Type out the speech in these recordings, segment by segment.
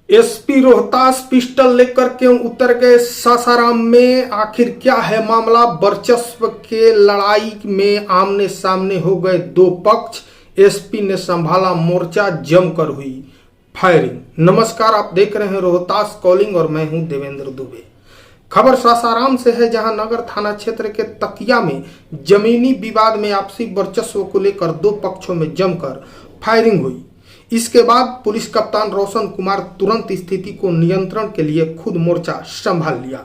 SP Rohtas pistol लेकर क्यों उतर गए सासाराम में? आखिर क्या है मामला? वर्चस्व के लड़ाई में आमने सामने हो गए दो पक्ष। एसपी ने संभाला मोर्चा, जमकर हुई फायरिंग। नमस्कार, आप देख रहे हैं रोहतास कॉलिंग और मैं हूं देवेंद्र दुबे। खबर सासाराम से है, जहां नगर थाना क्षेत्र के तकिया में जमीनी विवाद में आपसी वर्चस्व को लेकर दो पक्षों में जमकर फायरिंग हुई। इसके बाद पुलिस कप्तान रोशन कुमार तुरंत स्थिति को नियंत्रण के लिए खुद मोर्चा संभाल लिया।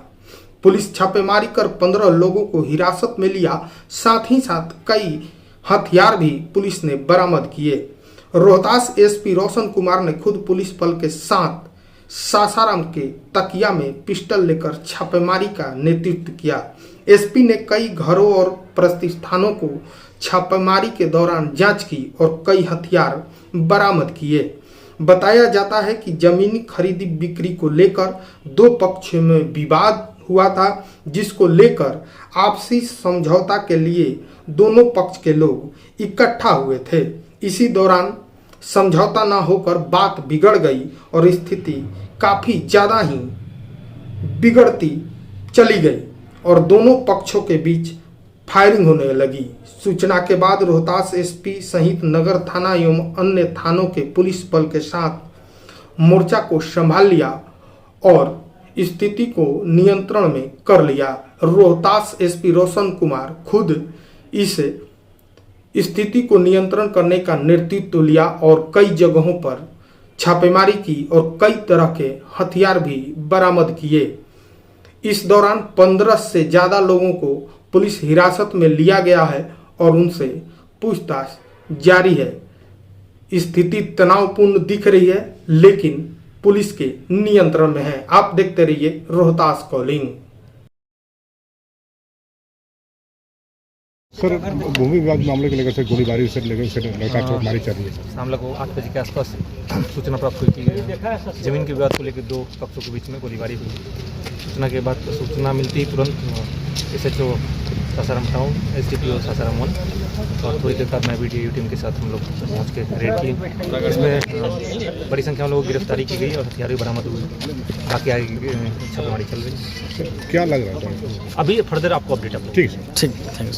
पुलिस छापेमारी कर 15 लोगों को हिरासत में लिया, साथ ही साथ कई हथियार भी पुलिस ने बरामद किए। रोहतास एसपी रोशन कुमार ने खुद पुलिस बल के साथ सासाराम के तकिया में पिस्टल लेकर छापेमारी का नेतृत्व किया। एसपी ने कई घरों और प्रतिष्ठानों को छापेमारी के दौरान जांच की और कई हथियार बरामद किए। बताया जाता है कि जमीनी खरीदी बिक्री को लेकर दो पक्षों में विवाद हुआ था, जिसको लेकर आपसी समझौता के लिए दोनों पक्ष के लोग इकट्ठा हुए थे। इसी दौरान समझौता न होकर बात बिगड़ गई और स्थिति काफी ज्यादा ही बिगड़ती चली गई और दोनों पक्षों के बीच फायरिंग होने लगी। सूचना के बाद रोहतास एसपी सहित नगर थाना एवं अन्य थानों के पुलिस बल के साथ मोर्चा को संभाल लिया और स्थिति को नियंत्रण में कर लिया। रोहतास एसपी रोशन कुमार खुद इस स्थिति को नियंत्रण करने का नेतृत्व लिया और कई जगहों पर छापेमारी की और कई तरह के हथियार भी बरामद किए। इस दौरान 15 से ज्यादा लोगों को पुलिस हिरासत में लिया गया है और उनसे पूछताछ जारी है। स्थिति तनावपूर्ण दिख रही है, लेकिन पुलिस के नियंत्रण में है। आप देखते रहिए रोहतास कॉलिंग। सर, भूमि विवाद मामले को लेकर से गोलीबारी से लेकर मारी चल रही है। शाम को 8 बजे के आसपास सूचना प्राप्त हुई कि जमीन के विवाद को लेकर दो पक्षों के बीच में गोलीबारी हुई। सूचना मिलती ही तुरंत SHO Sasaram town, SDPO Sasaram 1 और थोड़ी देर बाद मैं VDU टीम के साथ हम लोग पहुँच के रेड किए। इसमें बड़ी संख्या में लोगों की गिरफ्तारी की गई और हथियार भी बरामद हुए। बाकी आगे छापेमारी चल रही है। क्या लग रहा है अभी फर्दर आपको अपडेट। ठीक है, ठीक, थैंक्स।